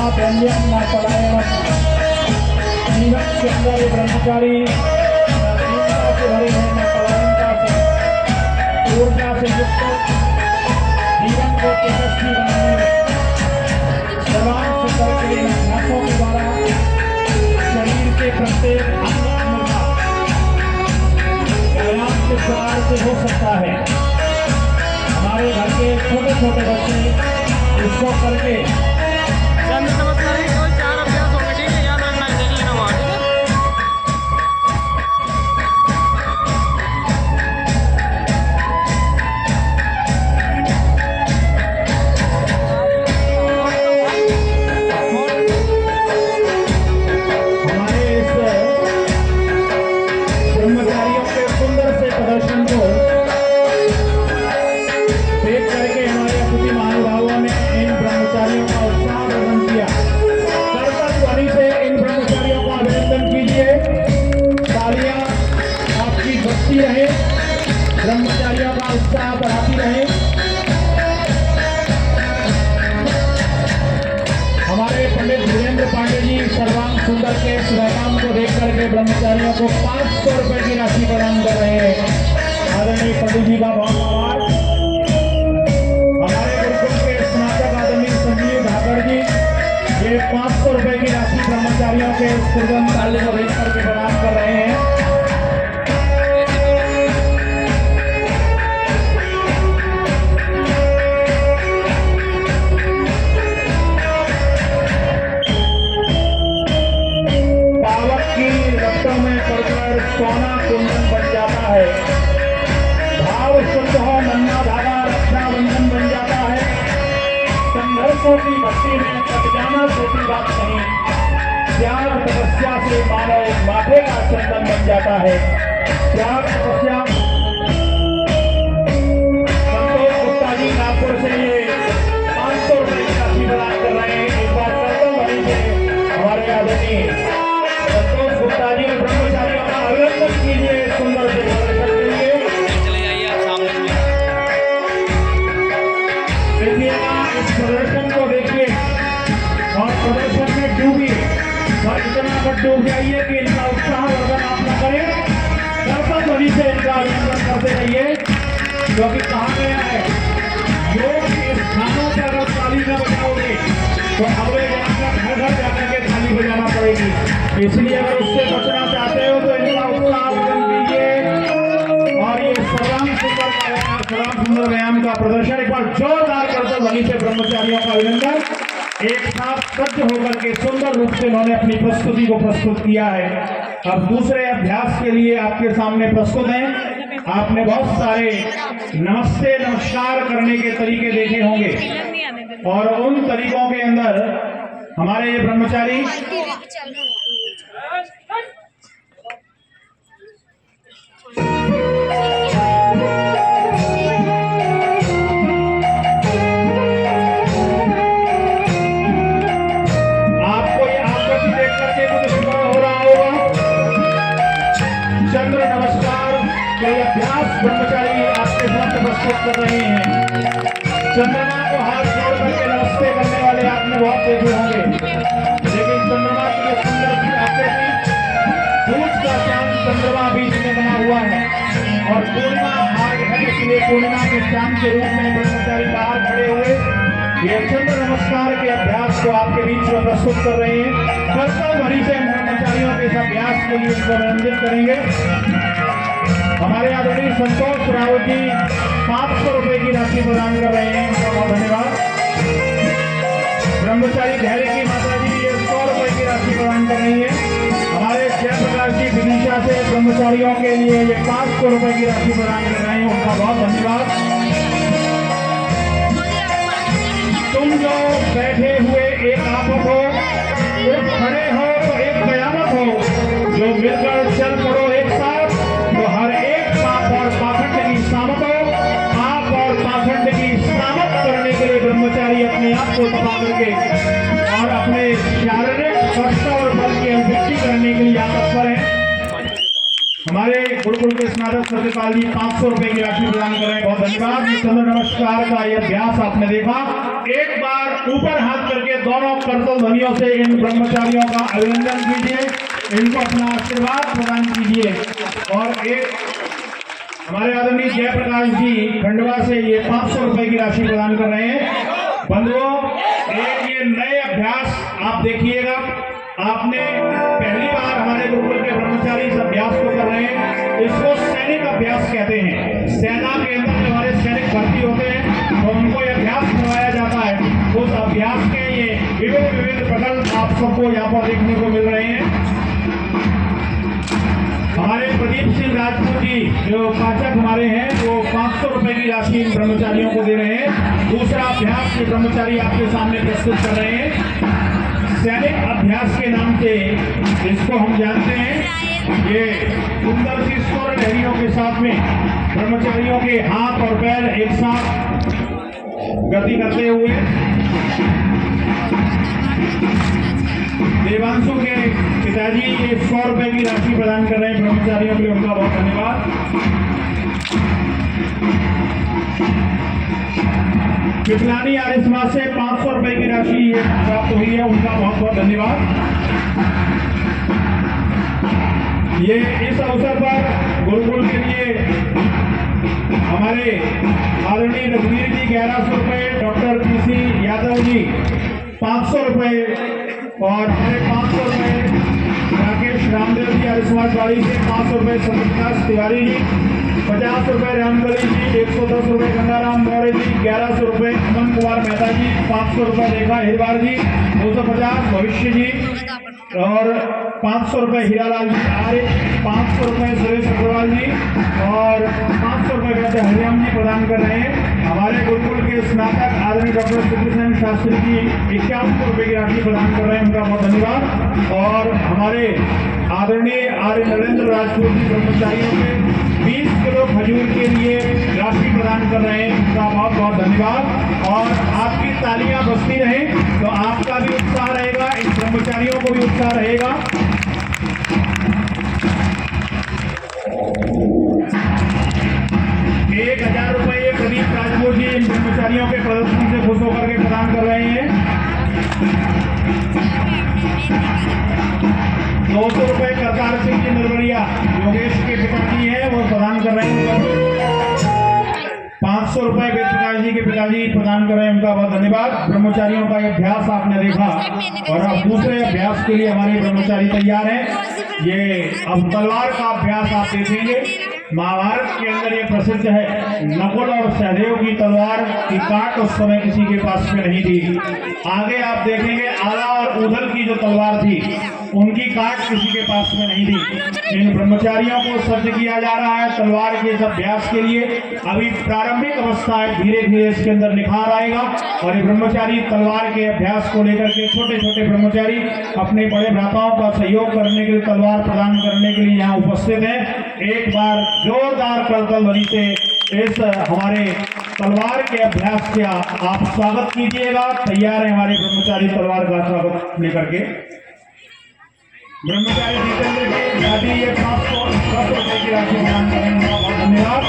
महाव्यंजन न पलायन। जीवन के अंदर ये ब्रह्मचारी दीनता से भरे हैं, न पलायनता से, ऊर्जा से युक्त जीवन को तेजस्वी बनाने में जवान सुंदर के हाथों के द्वारा शरीर के प्रत्येक अंग का व्यायाम किस प्रकार से हो सकता है। हमारे घर के छोटे छोटे बच्चे इसको करके नमस्कार है, केवल 4 अभ्यास होंगे, ठीक है, याद रखना है, देख लेना वहाँ, ठीक है। हमारे इस ब्रह्मचारियों के सुंदर से प्रदर्शन को देख करके हमारे अतिथि महानुभावों ने इन ब्रह्मचारियों का उत्साह वर्धन किया। करतल ध्वनि से इन ब्रह्मचारियों का अभिनंदन कीजिए। तालियां आपकी बजती रहे, ब्रह्मचारियों का उत्साह बढ़ाती रहे। हमारे पंडित धीरेन्द्र पांडे जी सर्वांग सुंदर के शुभकाम को देख करके ब्रह्मचारियों को 500 रुपए की राशि प्रदान कर रहे हैं। आदरणीय पंडित जी का बहुत आभार। हमारे गुरुकुल के स्नातक आदरणीय संजीव धाकर जी ये 500 रुपए की राशि ब्रह्मचारियों के सुगम ताले को देख करके प्रदान कर रहे हैं। सोना कुंदन बन जाता है, भाव शुद्ध हो नन्ना धागा रक्षा बंधन बन जाता है। संघर्षों की भक्ति में कट जाना छोटी बात नहीं, त्याग तपस्या से मानव माथे का चंदन बन जाता है। त्याग तपस्या। संतोष गुप्ता जी नागपुर से ये 500 रुपए की राशि प्रदान कर रहे हैं। एक बार करतल ध्वनि से हमारे आदरणीय संतोष गुप्ता जी ब्रह्मचारियों का अभिनंदन कीजिए। सुंदर से प्रदर्शन के लिए चले जाइए आप सामने से। देखिएगा, इस प्रदर्शन को देखिए और प्रदर्शन में डूबिए और इतना मत डूब जाइए कि इनका उत्साह वर्धन आप न करें। करतल ध्वनि से इनका अभिनंदन करते रहिए, क्योंकि कहा गया है योग के स्थानों पर अगर ताली न बजाओगे तो अगले जन्म में घर घर जाकर के थाली बजाना पड़ेगी। इसलिए अगर उससे बचना चाहते हो तो इनका उत्साह वर्धन कीजिए। और ये सर्वांग सुंदर व्यायाम का प्रदर्शन एक बार जोरदार करतल ध्वनि से ब्रह्मचारियों का अभिनंदन। एक साथ सज्ज होकर के सुंदर रूप से उन्होंने अपनी प्रस्तुति को प्रस्तुत किया है। अब दूसरे अभ्यास के लिए आपके सामने प्रस्तुत हैं। आपने बहुत सारे नमस्ते नमस्कार करने के तरीके देखे होंगे और उन तरीकों के अंदर हमारे ये ब्रह्मचारी आपको ये आकृति देख करके कुछ स्मरण हो रहा होगा। चंद्र नमस्कार के अभ्यास ब्रह्मचारी आपके साथ प्रस्तुत कर रहे हैं। चंद्रमा को हाथ जोड़ करके नमस्ते करने वाले आपने बहुत देखे होंगे, लेकिन चंद्रमा की ये सुंदर सी आकृति, दूध का चांद चंद्रमा बीच में बना हुआ है और पूर्णिमा आज है, इसलिए पूर्णिमा के चांद के रूप में ब्रह्मचारी बाहर खड़े हुए ये चंद्र नमस्कार के अभ्यास को आपके बीच में प्रस्तुत कर रहे हैं। करतल ध्वनि से ब्रह्मचारियों के इस अभ्यास के लिए इनको अभिनंदित करेंगे। हमारे आदरणीय संतोष रावत जी 500 रुपए की राशि प्रदान कर रहे हैं, उनका बहुत धन्यवाद। ब्रह्मचारी धैर्य की माता जी ये 100 रुपए की राशि प्रदान कर रही है। हमारे जयप्रकाश जी विदिशा से ब्रह्मचारियों के लिए ये 500 रुपए की राशि प्रदान कर रहे हैं, उनका बहुत धन्यवाद। तुम जो बैठे हुए एक आफत हो, एक खड़े हो तो एक कयामत हो, जो मिलकर चल पड़ो एक साथ तो हर एक पाप और पाखंड की सामत हो। पाप और पाखंड की सामत करने के लिए ब्रह्मचारी अपने आप को तपा करके और अपने शारीरिक कष्ट और बल की अभिव्यक्ति करने के लिए तत्पर है। हमारे गुरुकुल के स्नातक सत्यपाल जी 500 रुपए की राशि प्रदान कर रहे हैं, बहुत धन्यवाद। चंद्र नमस्कार का यह अभ्यास आपने देखा। एक बार ऊपर हाथ करके दोनों करतल ध्वनियों से इन ब्रह्मचारियों का अभिनंदन कीजिए, इनको अपना आशीर्वाद प्रदान कीजिए। और एक हमारे आदरणीय जयप्रकाश जी खंडवा से ये 500 रुपए की राशि प्रदान कर रहे हैं। बंधुओं, एक ये नए अभ्यास आप देखिएगा, आपने पहली बार हमारे गुरुकुल के ब्रह्मचारी इस अभ्यास को कर रहे हैं। इसको सैनिक अभ्यास कहते हैं। सेना के अंदर जो हमारे सैनिक भर्ती होते हैं तो उनको यह अभ्यास करवाया जाता है। उस अभ्यास के ये विभिन्न प्रकरण आप सबको यहाँ पर देखने को मिल रहे हैं। हमारे प्रदीप सिंह राजपूत जी जो पाचक हमारे हैं वो 500 रुपए की राशि इन ब्रह्मचारियों को दे रहे हैं। दूसरा अभ्यास ये ब्रह्मचारी आपके सामने प्रस्तुत कर रहे हैं। सैनिक अभ्यास के नाम से इसको हम जानते हैं। ये सुंदर सी स्वर लहरियों के साथ में ब्रह्मचारियों के हाथ और पैर एक साथ गति करते हुए देवांशु के पिताजी ये 100 रुपए की राशि प्रदान कर रहे हैं ब्रह्मचारियों के लिए, उनका बहुत धन्यवाद। पिपलानी आर्य समाज से 500 रुपए की राशि प्राप्त हुई है, उनका बहुत बहुत धन्यवाद। ये इस अवसर पर गुरुकुल के लिए हमारे आदरणीय रघुवीर जी 1100 रुपए, डॉक्टर पीसी यादव जी 500 रुपए और हमारे 500 रुपए राकेश रामदेव जी आर्य समाजवाड़ी से 500 रुपए सत्यप्रकाश तिवारी जी, 50 रुपए रामगली जी, 110 रुपए गंगाराम मौर्य जी, 1100 रुपए अमन कुमार मेहता जी, 500 रुपए रेखा हिरवार जी, 250 भविष्य जी और 500 रुपए हीरालाल जी आर्य, 500 रुपए सुरेश अग्रवाल जी और 500 रुपए वैसे हरिराम जी प्रदान कर रहे हैं। हमारे गुरुकुल के स्नातक आदरणीय डॉक्टर सुखसेन शास्त्री जी 51 रुपए की राशि प्रदान कर रहे हैं, उनका बहुत धन्यवाद। और हमारे आदरणीय आर्य नरेंद्र राजपूत जी ब्रह्मचारियों के 20 किलो खजूर के लिए राशि प्रदान कर रहे हैं, उनका बहुत बहुत धन्यवाद। और आपकी तालियां बजती रहें तो आपका भी उत्साह रहेगा, इन ब्रह्मचारियों को भी उत्साह रहेगा। 1000 रुपए प्रदीप राजपूत जी इन ब्रह्मचारियों के प्रदर्शन से खुश होकर के प्रदान कर रहे हैं। 200 रुपए करतार सिंह जी नरवरिया योगेश के पिताजी हैं, वो प्रदान कर रहे हैं। 500 रुपए वेद प्रकाश जी के पिताजी प्रदान कर रहे हैं, उनका बहुत धन्यवाद। ब्रह्मचारियों का यह अभ्यास आपने देखा और अब दूसरे अभ्यास के लिए हमारे ब्रह्मचारी तैयार हैं। ये अब तलवार का अभ्यास आप देखेंगे। महाभारत के अंदर ये प्रसिद्ध है, नकुल और सहदेव की तलवार की काट उस समय किसी के पास में नहीं थी। आगे आप देखेंगे आला और ऊधल की जो तलवार थी उनकी काट किसी के पास में नहीं थी। इन ब्रह्मचारियों को सज्ज किया जा रहा है तलवार के इस अभ्यास के लिए। अभी प्रारंभिक अवस्था है, धीरे धीरे इसके अंदर निखार आएगा और ये ब्रह्मचारी तलवार के अभ्यास को लेकर के छोटे छोटे ब्रह्मचारी अपने बड़े भ्राताओं का सहयोग करने के लिए, तलवार प्रदान करने के लिए यहाँ उपस्थित है। एक बार जोरदार करतल ध्वनि से इस हमारे तलवार के अभ्यास का आप स्वागत कीजिएगा। तैयार है हमारे ब्रह्मचारी तलवार का स्वागत लेकर के। ब्रह्मचारी जितेंद्र की दादी ये 510 रुपए की राशि प्रदान करेंगे, बहुत धन्यवाद।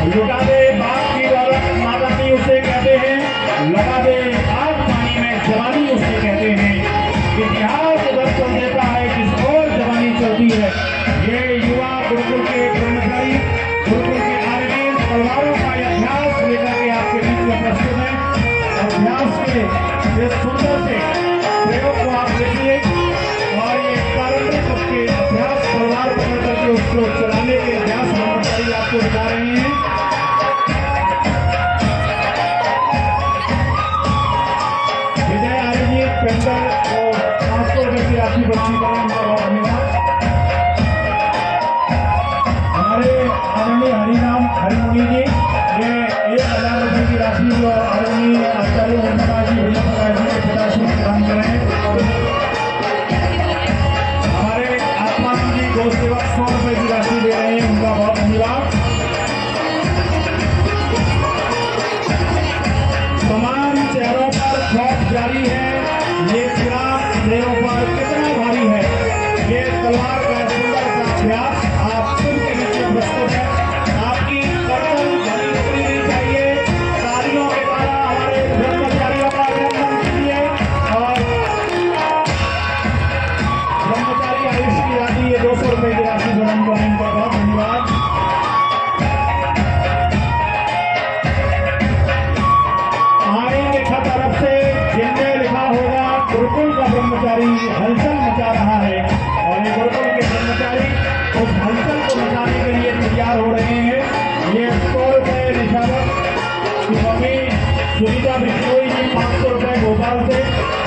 लुटा दे बाप की दौलत माता उसे कहते हैं, लगा दे आग पानी में जवानी उसे कहते हैं। इतिहास दर्शन देता है किस और जवानी चलती है। ये युवा गुरुकुल के ब्रह्मचारी गुरुकुल के आर्य तलवारों का अभ्यास लेकर के आपके बीच में प्रस्तुत है। अभ्यास के इस सुंदर से प्रयोग को आप देखिए और ये पारंपरिक उसके अभ्यास तलवार पकड़ करके उसको चलाने के अभ्यास ब्रह्मचारी आपको बता रहे हैं। विजय आर्य जी पेंटर को 500 रुपए की राशि प्रदान कर रहे हैं, उनका बहुत धन्यवाद। हमारे आदरणीय हरिनाम हरिमुनि जी ये 1000 रुपए की राशि जो आदरणीय आचार्य ओमप्रकाश जी के पिताजी प्रदान कर रहे हैं। हमारे आत्मा जी गौ सेवक 100 रुपए की राशि दे रहे हैं, उनका बहुत धन्यवाद। बिश्नोई जी 500 रुपये भोपाल से,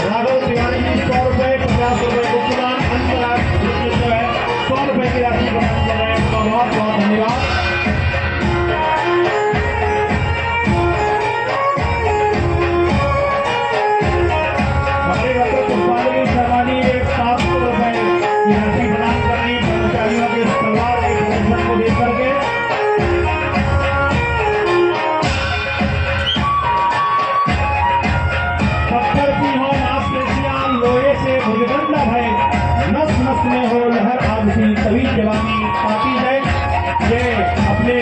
राघव तिवारी जी 100 रुपये, 50 रुपये गुप्तदान, अंतराज जो है 100 रुपये की राशि प्रदान कर रहे हैं। उनका बहुत बहुत धन्यवाद। हमारे डॉक्टर पुष्पाली शर्मानी 700 रुपये की राशि प्रदान कर रही कर्मचारियों के परिवार के प्रदर्शन को देख करके। पत्थर की हो मांसपेशियां लोहे से भुजबंद है, नस नस में हो लहर आग सी तभी जवानी पाती है। ये अपने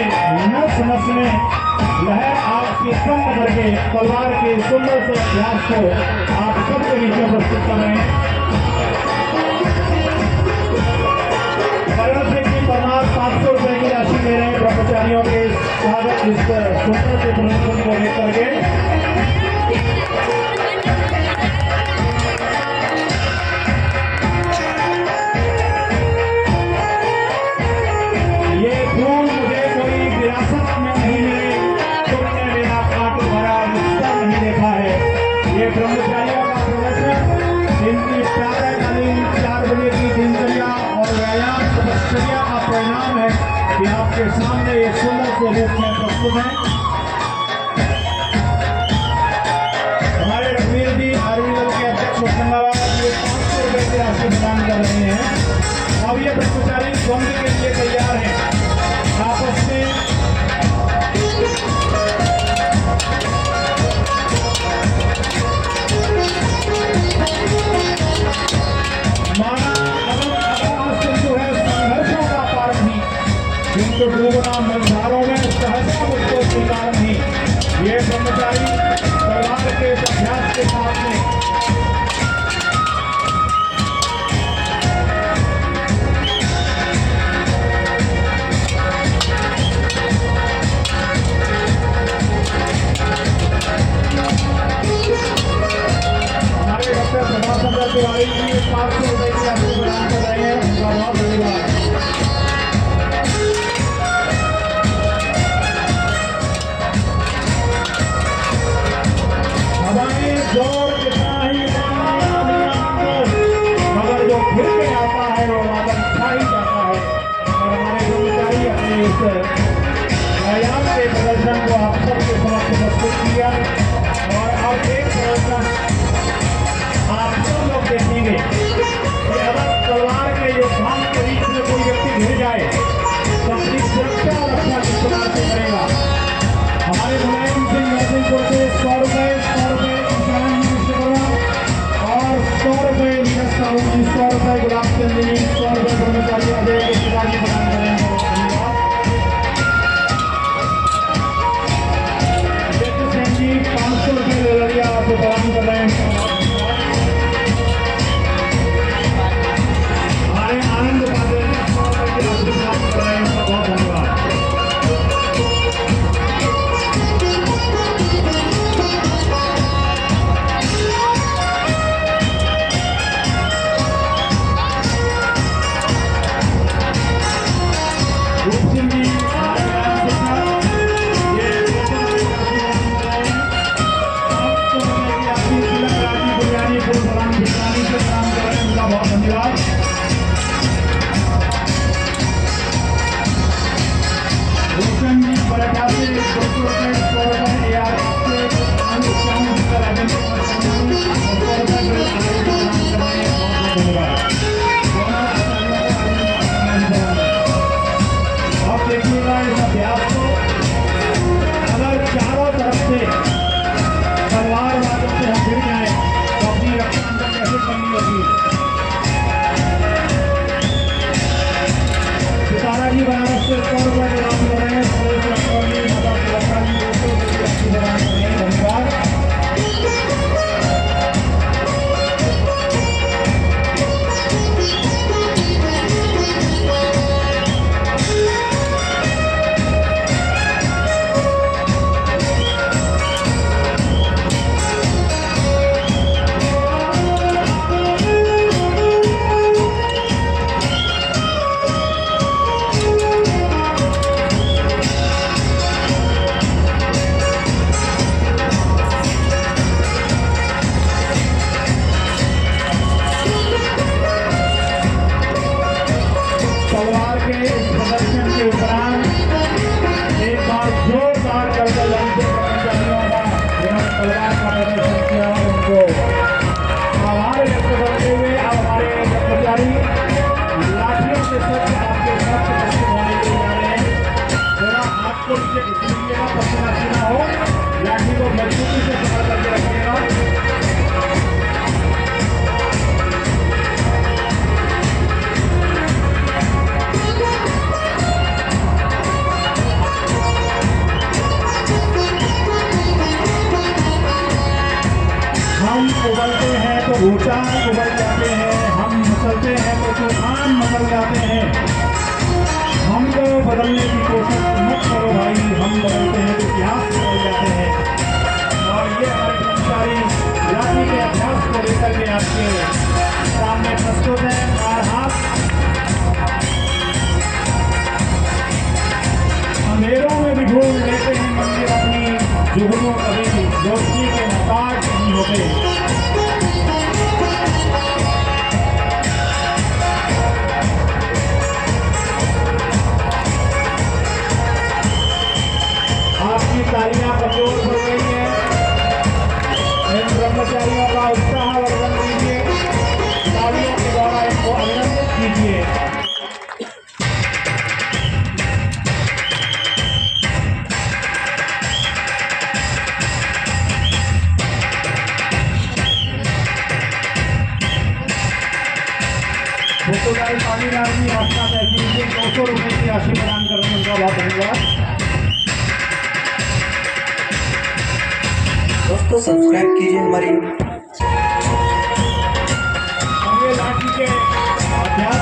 नस नस में लहर आग से उत्पन्न करके तलवार के सुंदर से अभ्यास को आप सबके बीच में प्रस्तुत कर रहे हैं। करण सिंह जी परमार 500 रुपये की राशि ले रहे हैं कर्मचारियों के स्वागत इस सुंदर से प्रदर्शन को लेकर के। ये फूल मुझे कोई विरासत में नहीं मिले, तुमने मेरा काट भरा रिश्ता नहीं देखा है। ये ब्रह्मचारियों का प्रदर्शन इनकी प्रातःकालीन 4 बजे की दिनचर्या और व्यायाम तपस्या का परिणाम है कि आपके सामने ये सुंदर से रूप में प्रस्तुत है। हमारे रघुवीर जी आर्मी दल के अध्यक्ष होशंगाबाद ये 500 रुपये की राशि प्रदान कर रहे हैं। अब ये ब्रह्मचारी द्वंद्व के लिए तैयार हैं। आपस में माना जो है संघर्षों का कारण ही, जिनको डूबना मझधारों में सहसा मुझको स्वीकार नहीं। ये ब्रह्मचारी परिवार के अभ्यास के साथ में हमारे डॉक्टर प्रभाचंद्र तिवारी जी 500 रुपये की राशि प्रदान कर रहे हैं। उनका बहुत धन्यवाद। हवाएं जोर कितना ही मगर जो फिर के आता है वो वादन खा ही जाता है। और हमारे कर्मचारी अपने इस व्यायाम के प्रदर्शन को आप सबके समक्ष प्रस्तुत किया। और अब एक प्रदर्शन आप सब लोग देखेंगे कि अगर तलवार के योद्धाओं के बीच में कोई व्यक्ति घिर जाए तो अपनी सुरक्षा और रक्षा किस प्रकार से करेगा। हमारे मुलायम सिंह नरसिंहपुर से 100 रुपये, 100 रुपये ईशान जी विश्वकर्मा और 100 रुपये नीरज साहू जी, 100 रुपये गुलाब चंद जी, 100 रुपये कर्मचारी अजय के पिताजी प्रदान करेंगे। धन्यवाद। जय सिंह जी 500 रुपये लड़िया आपको प्रदान कर रहे हैं। हमारे आनंद पाते 100 रुपये की राशि प्रदान कर रहे हैं। बहुत धन्यवाद। रूप सिंह जी हमारे व्यायाम शिक्षक ये 200 रुपये की राशि प्रदान कर रहे हैं। 500 रुपये की राशि तिलक राशि बुनियादी पुरस्कार भिखारी से प्रदान कर रहे हैं। उनका बहुत धन्यवाद। रोशन जी बड़का से 200 रुपये, 100 रुपये AR से अनुष्ठान का राजेंद्र कुमार शर्मा और 100 रुपये आगे प्रदान कर रहे हैं। बहुत बहुत धन्यवाद। अब देखिएगा इस अभ्यास को, अगर चारों तरफ से तलवार वादन से हम गिर जाए तो अपनी रक्षा अंदर कैसे करनी होगी। सितारा जी बनारस से 100 रुपये प्रदान कर रहे हैं। धन्यवाद। दर्शन किया उनको आभार व्यक्त करते हुए अब हमारे कर्मचारी लाठियों से सच आपके साथ उपस्थित होने के लिए जा रहे हैं। थोड़ा हाथ को नीचे खींचिएगा, पसीना सीना हो, लाठी को मजबूती से पकड़ करके रखिएगा। हम उबलते हैं तो भूटान उबल जाते हैं, हम मसलते हैं तो तूफान मसल जाते हैं। हमको बदलने की कोशिश मत करो भाई, हम बदलते हैं तो इतिहास बदल जाते हैं। और ये हमारे कर्मचारी लाठी के अभ्यास को लेकर के आपके सामने प्रस्तुत है। और हाथ अंधेरों में भी ढूंढ लेते हैं मंदिर अपनी जुगनू, कभी रोशनी के मोहताज नहीं होते। आपकी तालियां कमजोर हो गई हैं, इन ब्रह्मचारियों का उत्साह वर्धन कीजिए, तालियों के द्वारा इनको अभिनंदित कीजिए। भूतोदाई पानीलाल जी आस्था तहसील से 200 रुपये की राशि प्रदान कर रहे हैं, उनका बहुत धन्यवाद। दोस्तों सब्सक्राइब कीजिए हमारी अगले लाठी के अभ्यास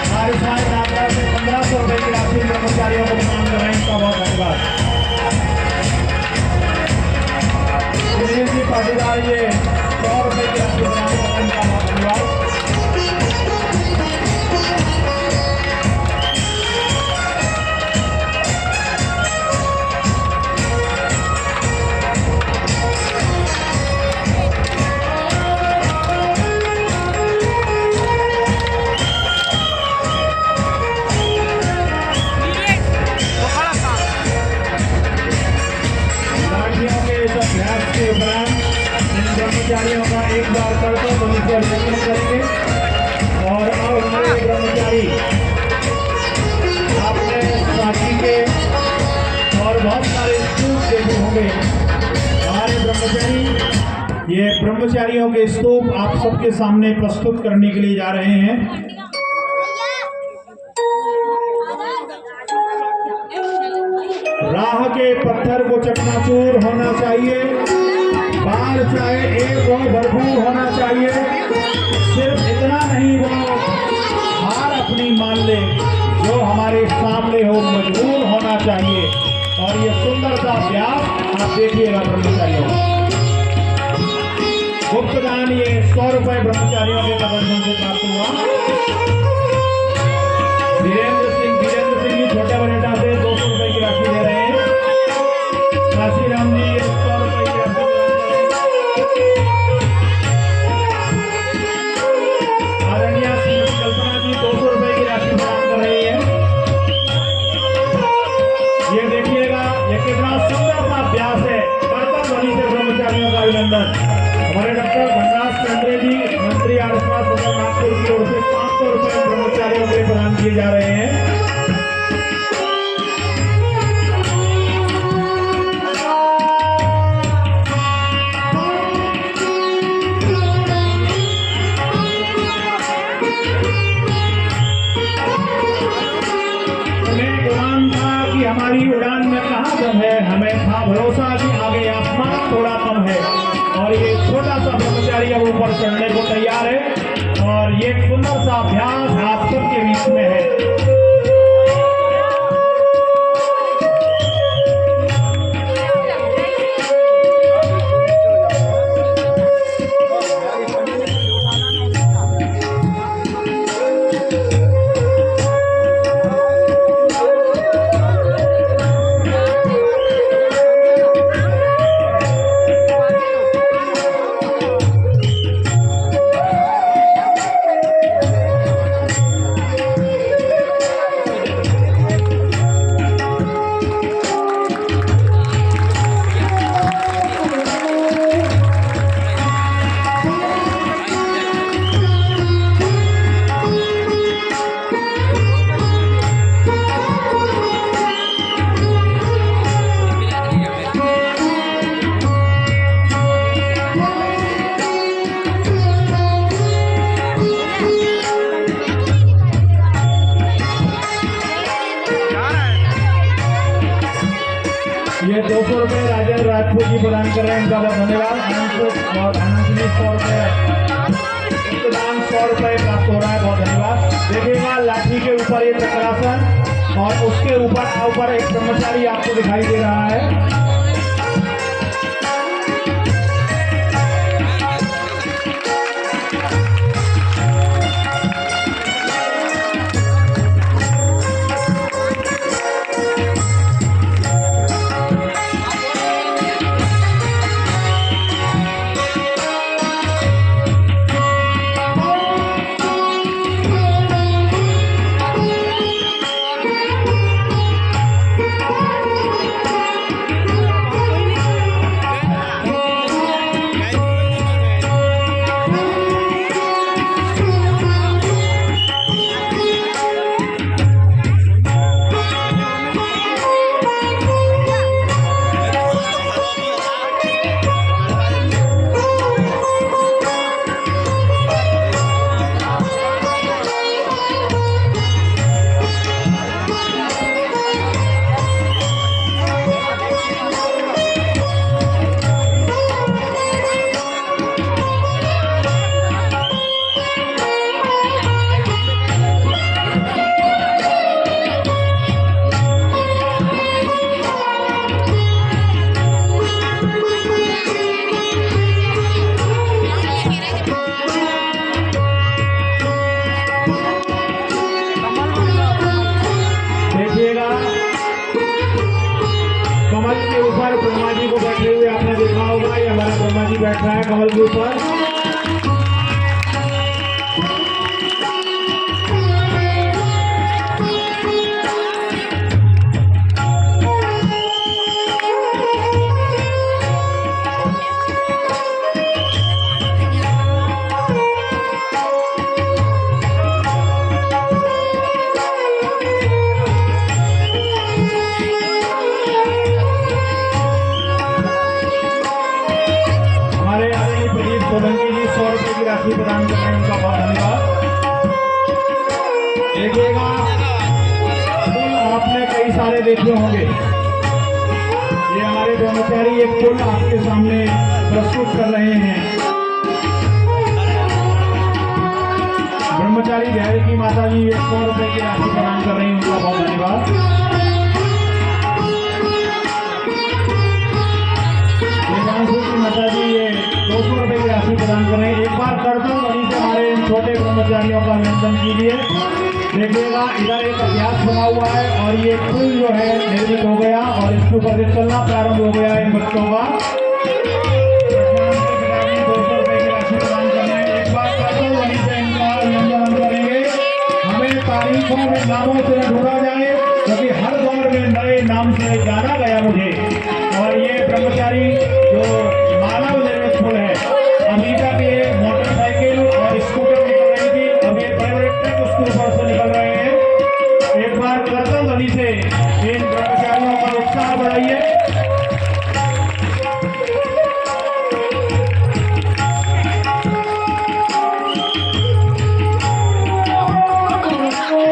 हमारे साथ नागरा से 1500 रुपये की राशि कर्मचारियों को प्रदान कर रहे हैं, इनका बहुत धन्यवाद। सुनील जी पाटीदार ये 100 रुपये की राशि प्रदान कर रहे हैं, इनका बहुत धन्यवाद। कर्मचारियों का एक बार करकर तो नीचे अभिनंदन करेंगे। और अब हमारे ब्रह्मचारी आपने साथी के और बहुत सारे स्तूप देखे होंगे। हमारे ब्रह्मचारी ये ब्रह्मचारियों के स्तूप आप सबके सामने प्रस्तुत करने के लिए जा रहे हैं। राह के पत्थर को चकनाचूर होना चाहिए, बाल चाहे एक हो भरपूर होना चाहिए। सिर्फ इतना नहीं वो हार अपनी मान ले, जो हमारे सामने हो मजबूर होना चाहिए। और ये सुंदर सा अभ्यास आप देखिएगा ब्रह्मचारियों। गुप्त दान ये 100 रुपये ब्रह्मचारियों के प्रबंधन से प्राप्त हुआ। वीरेंद्र सिंह जी छोटे बनेटा से 200 रुपये की राशि दे रहे हैं। काशीराम जी 100 रुपये की राशि। आरण्या सिंह कल्पना जी 200 रुपये की राशि प्रदान कर रही है। ये देखिएगा ये कितना सुंदर सा अभ्यास है। कर्तव्य ध्वनि से ब्रह्मचारियों का अभिनंदन। हमारे डॉक्टर भंडार चंद्रे जी मंत्री आसपास सदर नागपुर की ओर से 500 रुपये ब्रह्मचारियों के प्रदान किए जा रहे हैं। हमारी उड़ान में कहाँ दम है, हमें था भरोसा कि आगे आसमान थोड़ा कम है। और ये छोटा सा ब्रह्मचारी अब ऊपर चढ़ने को तैयार है। और ये सुंदर सा अभ्यास आप सबके बीच में है। प्रदान कर रहे हैं, उनका बहुत धन्यवाद। अनंत और अनंतनी 100 रुपये दान 100 रुपये प्राप्त हो रहा है, बहुत धन्यवाद। देखिएगा लाठी के ऊपर ये चक्रासन और उसके ऊपर एक ब्रह्मचारी आपको दिखाई दे रहा है। कमल के ऊपर ब्रह्मा जी को बैठे हुए आपने देखा होगा, ये हमारा ब्रह्मा जी बैठ रहा है कमल के ऊपर। सोलंकी जी 100 रुपये की राशि प्रदान कर रहे हैं, उनका बहुत धन्यवाद। देखिएगा फूल आपने कई सारे देखे होंगे, ये हमारे ब्रह्मचारी एक फूल आपके सामने प्रस्तुत कर रहे हैं। ब्रह्मचारी बिहारी की माता जी 100 रुपये की राशि प्रदान कर रही हैं, उनका बहुत धन्यवाद। की माता जी ये 200 रुपये की राशि प्रदान कर रहे हैं। एक बार करदम वहीं से हमारे इन छोटे ब्रह्मचारियों का अभिनंदन कीजिए। देखिएगा इधर एक अभ्यास बना हुआ है और ये पुल जो है निर्मित हो गया और इसके ऊपर से चलना प्रारंभ हो गया इन बच्चों का। 200 रुपये की राशि प्रदान कर रहे हैं। एक बार करदम वहीं से इनका अभिनंदन हम करेंगे। हमें तारीखों में नामों से न ढूंढा जाए, क्योंकि हर दौर में नए नाम से जाना गया मुझे। और ये ब्रह्मचारी जो मानव निर्मित फूल है, अभी तक ये मोटरसाइकिल और स्कूटर निकल रही थी, अब ये प्राइवेट उसके ऊपर से निकल रहे हैं। एक बार करतल ध्वनि से इन ब्रह्मचारियों का उत्साह बढ़ाइए।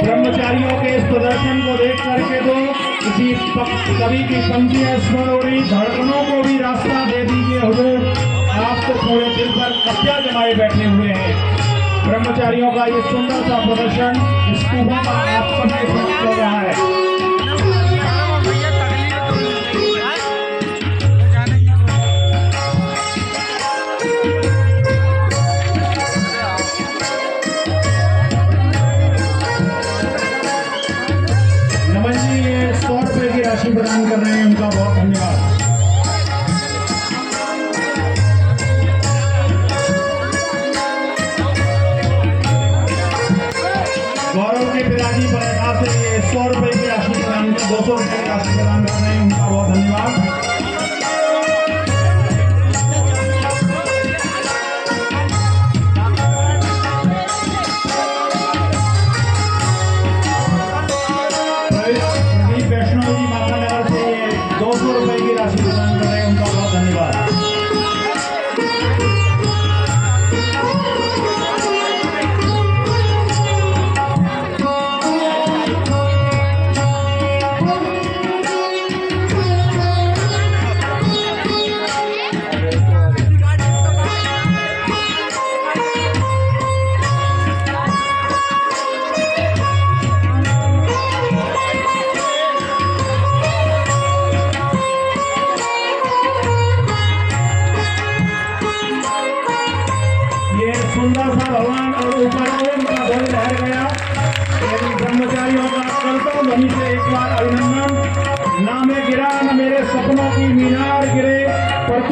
ब्रह्मचारियों के इस प्रदर्शन को देख करके तो किसी कवि की पंक्तियां स्मरण हो रही, धड़कनों को भी रास्ता दे दीजिए हुजूर, आप तो थोड़े दिल पर कब्जा जमाए बैठे हुए हैं। ब्रह्मचारियों का ये सुंदर सा प्रदर्शन स्तूपों का आप सबके साथ चल रहा है। नमन जी ये 100 रुपये की राशि प्रदान कर रहे हैं, उनका बहुत धन्यवाद। गौरव के पिताजी बरेखा से ये 100 रुपये की राशि प्रदान 200 रुपये की राशि प्रदान कर रहे हैं, उनका बहुत धन्यवाद। वैष्णव जी माता नगर से ये 200 रुपये की राशि प्रदान कर रहे हैं, उनका बहुत धन्यवाद।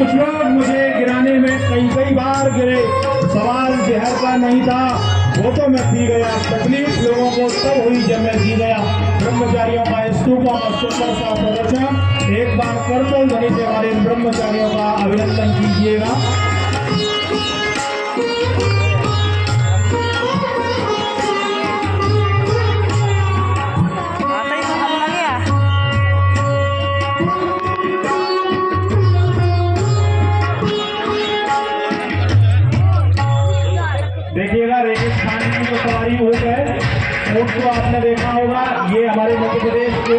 कुछ लोग मुझे गिराने में कई बार गिरे, सवाल जहर का नहीं था, वो तो मैं पी गया। तकलीफ लोगों को तब हुई जब मैं जी गया। ब्रह्मचारियों का स्तूपों का सुंदर सा प्रदर्शन एक बार करतल ध्वनि से हमारे ब्रह्मचारियों का अभिनंदन कीजिएगा। देखिएगा रेगिस्तान की जो सवारी ऊँट है, ऊँट को आपने देखा होगा, ये हमारे मध्य प्रदेश के,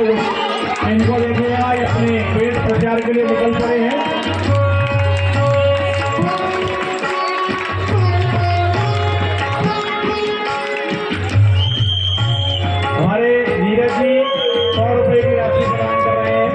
इनको देखिएगा ये अपने पेट प्रचार के लिए निकल पड़े हैं। हमारे नीरज जी 100 रुपए की राशि प्रदान कर रहे हैं।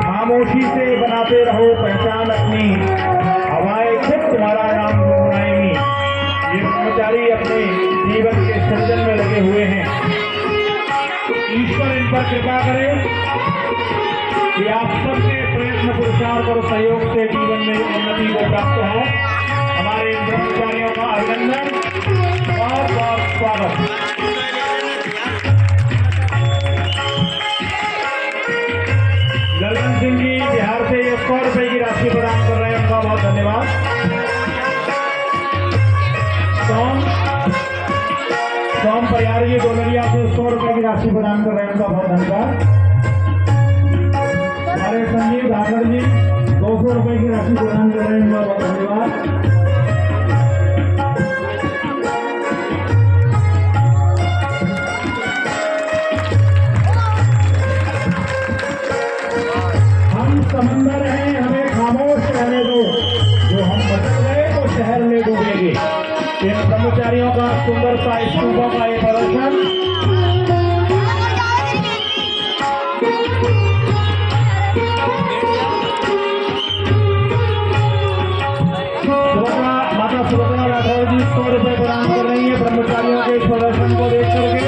खामोशी से बनाते रहो पहचान अपनी, हवाएं खुद तुम्हारा नाम गुनगुनाएंगी। ये ब्रह्मचारी अपने जीवन के सृजन में लगे हुए हैं। ईश्वर इन पर कृपा करे कि आप सबके प्रयत्न पुरुषार्थ और सहयोग से जीवन में उन्नति को प्राप्त हो। हमारे इन ब्रह्मचारियों का अभिनंदन, बहुत बहुत स्वागत। ललन सिंह जी बिहार से ये 100 रुपए की राशि प्रदान कर रहे हैं, उनका बहुत धन्यवाद। सोम परिहार जी डोलरिया से 100 रुपए की राशि प्रदान कर रहे हैं, उनका बहुत धन्यवाद। हमारे संजीव धाकड़ जी 200 रुपए की राशि प्रदान कर रहे हैं, उनका बहुत धन्यवाद। समंदर है, हमें खामोश रहने दो, जो हम बदल गए तो शहर में डूबेंगे। इन ब्रह्मचारियों का सुंदर सा स्तूपों का ये प्रदर्शन माता सुभद्रा राठौर जी 100 रुपए प्रदान कर रही है ब्रह्मचारियों के इस प्रदर्शन को देख करके।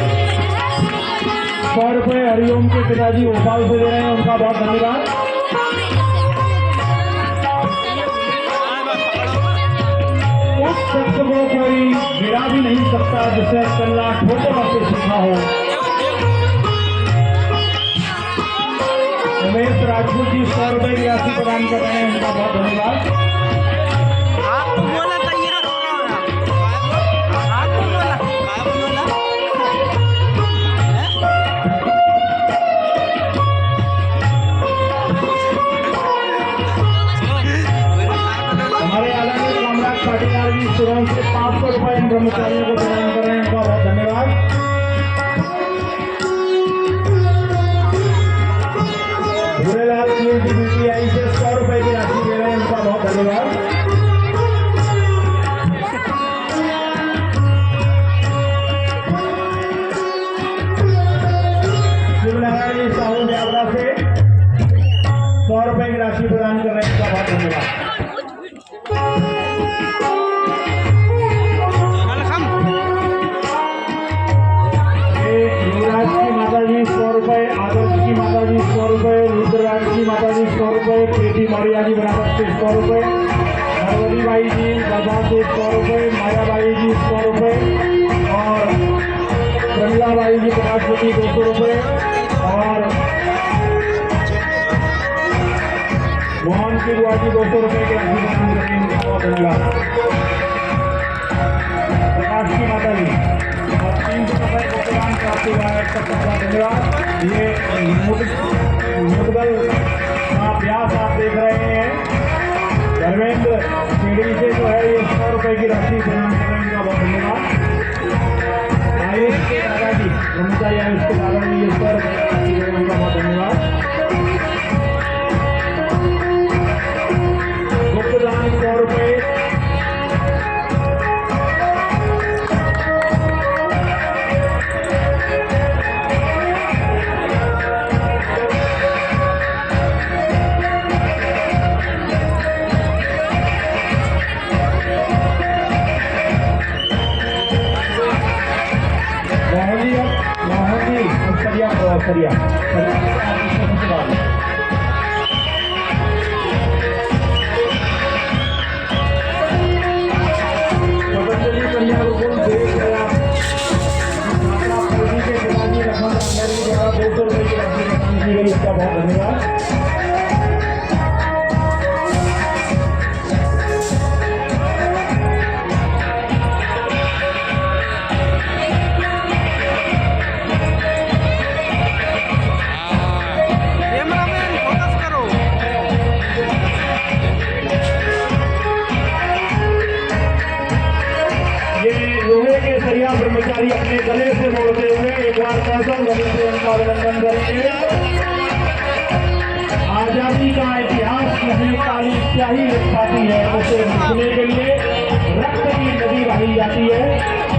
100 रुपए हरिओम के पिताजी भोपाल से दे रहे हैं, उनका बहुत धन्यवाद। उस शब्द को कोई गिरा भी नहीं सकता जिसे चलना छोटे बच्चे सीखा हो। उमेश राजपूत जी 100 रुपए की राशि प्रदान कर रहे हैं, उनका बहुत धन्यवाद। पाटीदार जी सुरंग से 500 रुपए इन ब्रह्मचारियों को प्रदान कर रहे हैं, उनका बहुत धन्यवाद। भूरेलाल जी BPI से 100 रुपए की राशि दे रहे हैं, उनका बहुत धन्यवाद। शिवनारायण जी साहू ब्यावरा से 100 रुपए की राशि प्रदान कर रहे हैं, उनका बहुत धन्यवाद। युवराज की माता जी 100 रुपए, आदर्श की माता जी 100 रुपए, रुद्रराज की माता जी 100 रुपए, प्रीति मौर्या जी बनारस से 100 रुपए, नरवती बाई जी बाबा से 100 रुपए, मायाबाई जी 100 रुपए और प्रमिला बाई जी प्रकाशवती 200 रुपए और मोहन की बुआ जी 200 रुपए के राशि प्रदान करेंगे, बहुत धन्यवाद। प्रकाश की माता जी और 300 रुपए को प्रदान करते हुए सबका धन्यवाद। ये मुदगल का अभ्यास आप देख रहे हैं, धर्मेंद्र सीढ़ी से जो है ये 100 रुपए की राशि प्रदान करने का बहुत धन्यवाद। आयुष के दादाजी ब्रह्मचारी आयुष के दादाजी ये 100 रुपए की राशि देने का बहुत धन्यवाद। सरिया पतंजलि कन्या गुरुकुल देश गया माता प्रभु के पिताजी रखन मेरी द्वारा 200 रुपये की राशि प्रदान की गई, इसका बहुत धन्यवाद। कैमरामैन फोकस करो। ये लोहे के सरिया ब्रह्मचारी अपने गले से मोड़ते हुए एक बार कैसा गले से उनका अभिनंदन करेंगे। आजादी का इतिहास नहीं काली स्याही लिखवाती है, उसे लिखने के लिए रक्त की नदी बही जाती है।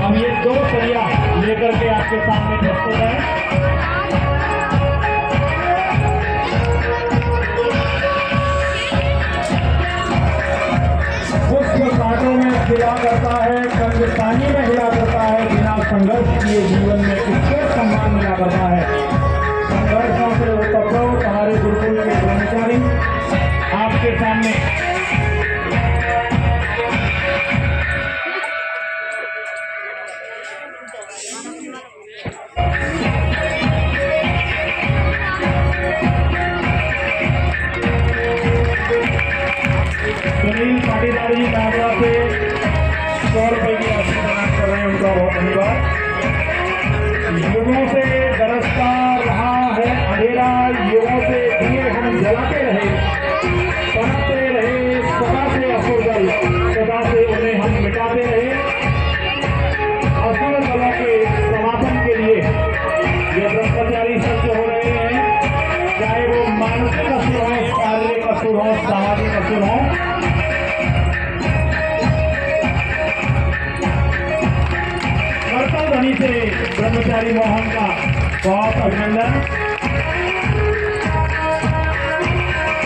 हम ये 2 सरिया लेकर के आपके सामने प्रस्तुत हैं। पुष्प कांटों में खिला करता है, कंग पानी में हिला करता है, बिना संघर्ष किए जीवन में किसको सम्मान मिला करता है। संघर्षों से उत्पन्न हमारे गुरुकुल के कर्मचारी आपके सामने सुनील पाटीदार जी काबरा से 100 रुपये की राशि प्रदान कर रहे हैं, उनका बहुत धन्यवाद। युगों से बरसता रहा है अंधेरा, युगों से दिए हम जलाते रहे, पनपते रहे सदा से असुर दल, सदा से उन्हें हम मिटाते रहे। असुर दलों के समापन के लिए ये ब्रह्मचारी सत्य हो रहे हैं, चाहे वो मानसिक असुर हो, शारीरिक असुर हो, सामाजिक असुर हो। करतल ध्वनि से ब्रह्मचारी मोहन का बहुत अभिनंदन।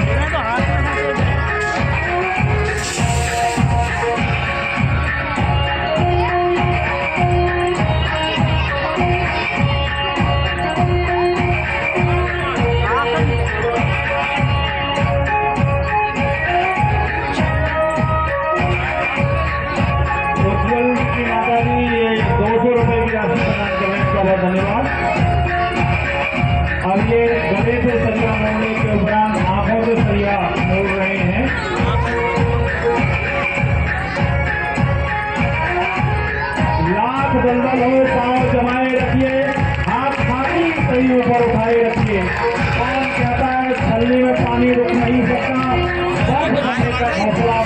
इन्हें तो हाथ में है। उज्जवल की माता जी ये 200 रुपये की राशि प्रदान करें, इसका बहुत धन्यवाद। अब ये गले से सरिया मोड़ने के उपरांत आंखों से सरिया मोड़ रहे हैं। लाख दलदल हो पांव जमाए रखिए, हाथ खाली सही ऊपर उठाए रखिए। कौन कहता है छलनी में पानी रुक नहीं सकता, बर्फ बनने का हौसला